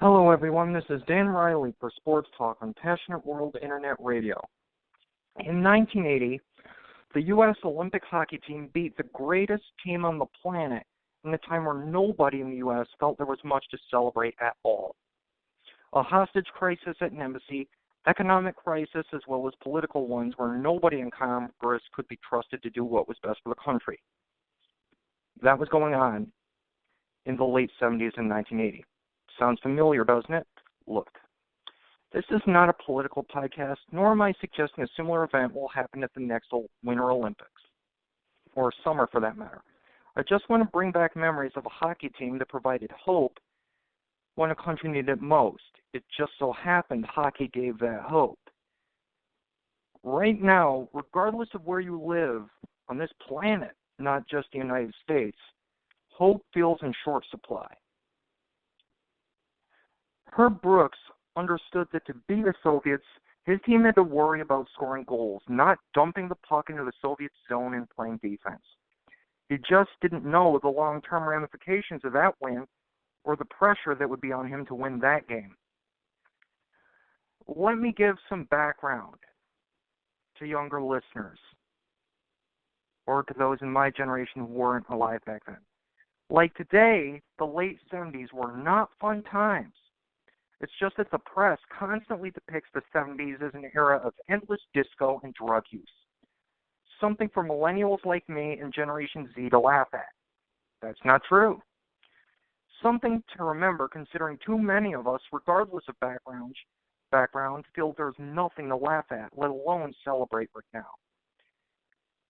Hello, everyone. This is Dan Riley for Sports Talk on Passionate World Internet Radio. In 1980, the U.S. Olympic hockey team beat the greatest team on the planet in a time where nobody in the U.S. felt there was much to celebrate at all. A hostage crisis at an embassy, economic crisis as well as political ones where nobody in Congress could be trusted to do what was best for the country. That was going on in the late 70s and 1980. Sounds familiar, doesn't it? Look, this is not a political podcast, nor am I suggesting a similar event will happen at the next Winter Olympics, or summer for that matter. I just want to bring back memories of a hockey team that provided hope when a country needed it most. It just so happened hockey gave that hope. Right now, regardless of where you live on this planet, not just the United States, hope feels in short supply. Herb Brooks understood that to beat the Soviets, his team had to worry about scoring goals, not dumping the puck into the Soviet zone and playing defense. He just didn't know the long-term ramifications of that win or the pressure that would be on him to win that game. Let me give some background to younger listeners, or to those in my generation who weren't alive back then. Like today, the late 70s were not fun times. It's just that the press constantly depicts the 70s as an era of endless disco and drug use. Something for millennials like me and Generation Z to laugh at. That's not true. Something to remember considering too many of us, regardless of background, feel there's nothing to laugh at, let alone celebrate right now.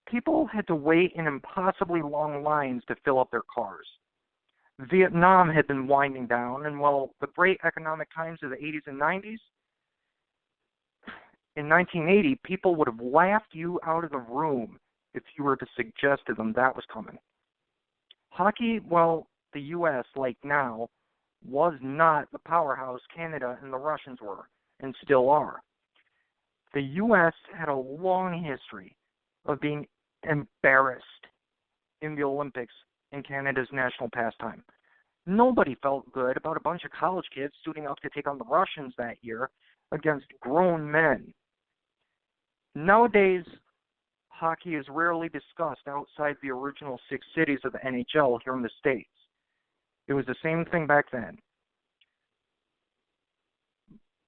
People had to wait in impossibly long lines to fill up their cars. Vietnam had been winding down, and while the great economic times of the 80s and 90s, in 1980, people would have laughed you out of the room if you were to suggest to them that was coming. Hockey, well, the U.S., like now, was not the powerhouse Canada and the Russians were, and still are. The U.S. had a long history of being embarrassed in the Olympics in Canada's national pastime. Nobody felt good about a bunch of college kids suiting up to take on the Russians that year against grown men. Nowadays, hockey is rarely discussed outside the original 6 cities of the NHL here in the States. It was the same thing back then.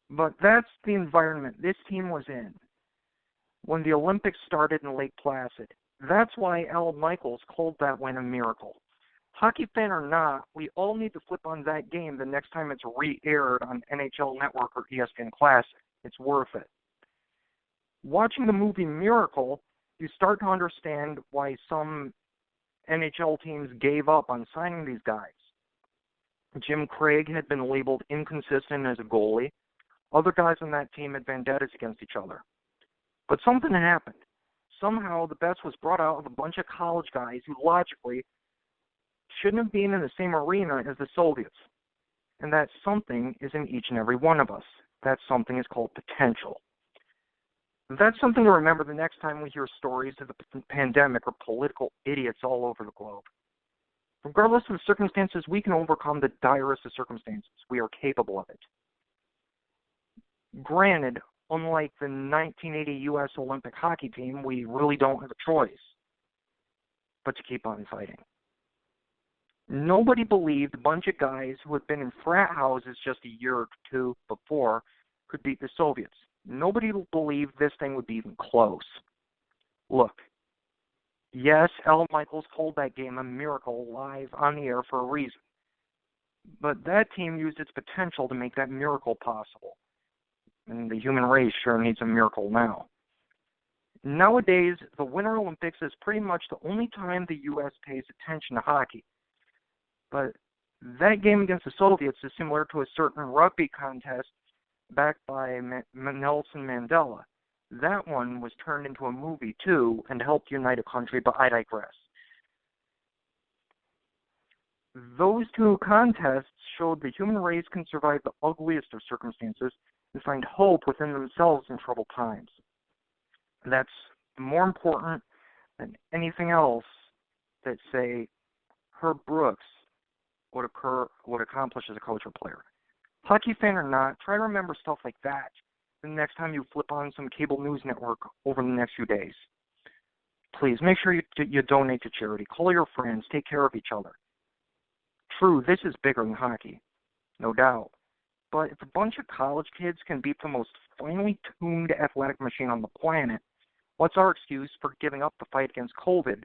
But that's the environment this team was in when the Olympics started in Lake Placid. That's why Al Michaels called that win a miracle. Hockey fan or not, we all need to flip on that game the next time it's re-aired on NHL Network or ESPN Classic. It's worth it. Watching the movie Miracle, you start to understand why some NHL teams gave up on signing these guys. Jim Craig had been labeled inconsistent as a goalie. Other guys on that team had vendettas against each other. But something happened. Somehow the best was brought out of a bunch of college guys who logically shouldn't have been in the same arena as the Soviets. And that something is in each and every one of us. That something is called potential. That's something to remember the next time we hear stories of the pandemic or political idiots all over the globe. Regardless of the circumstances, we can overcome the direst of circumstances. We are capable of it. Granted, unlike the 1980 U.S. Olympic hockey team, we really don't have a choice but to keep on fighting. Nobody believed a bunch of guys who had been in frat houses just a year or two before could beat the Soviets. Nobody believed this thing would be even close. Look, yes, Al Michaels called that game a miracle live on the air for a reason. But that team used its potential to make that miracle possible. And the human race sure needs a miracle now. Nowadays, the Winter Olympics is pretty much the only time the U.S. pays attention to hockey. But that game against the Soviets is similar to a certain rugby contest backed by Nelson Mandela. That one was turned into a movie, too, and helped unite a country, but I digress. Those two contests showed the human race can survive the ugliest of circumstances and find hope within themselves in troubled times. That's more important than anything else that, say, Herb Brooks would accomplish as a coach or player. Hockey fan or not, try to remember stuff like that the next time you flip on some cable news network over the next few days. Please, make sure you donate to charity. Call your friends. Take care of each other. True, this is bigger than hockey, no doubt. But if a bunch of college kids can beat the most finely tuned athletic machine on the planet, what's our excuse for giving up the fight against COVID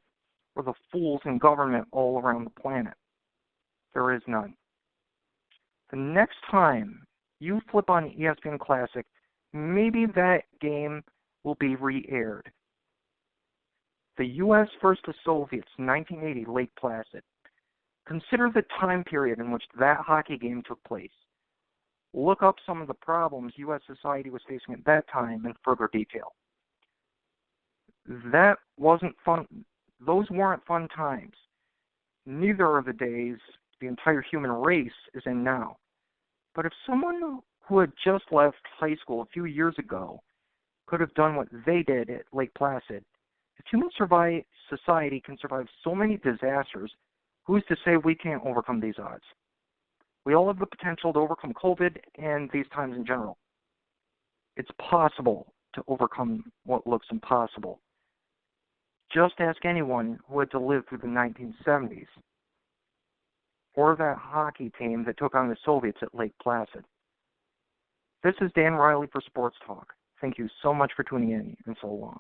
or the fools in government all around the planet? There is none. The next time you flip on ESPN Classic, maybe that game will be re-aired. The U.S. versus the Soviets, 1980, Lake Placid. Consider the time period in which that hockey game took place. Look up some of the problems U.S. society was facing at that time in further detail. That wasn't fun. Those weren't fun times. Neither are the days the entire human race is in now. But if someone who had just left high school a few years ago could have done what they did at Lake Placid, if human society can survive so many disasters, who's to say we can't overcome these odds? We all have the potential to overcome COVID and these times in general. It's possible to overcome what looks impossible. Just ask anyone who had to live through the 1970s, or that hockey team that took on the Soviets at Lake Placid. This is Dan Riley for Sports Talk. Thank you so much for tuning in and so long.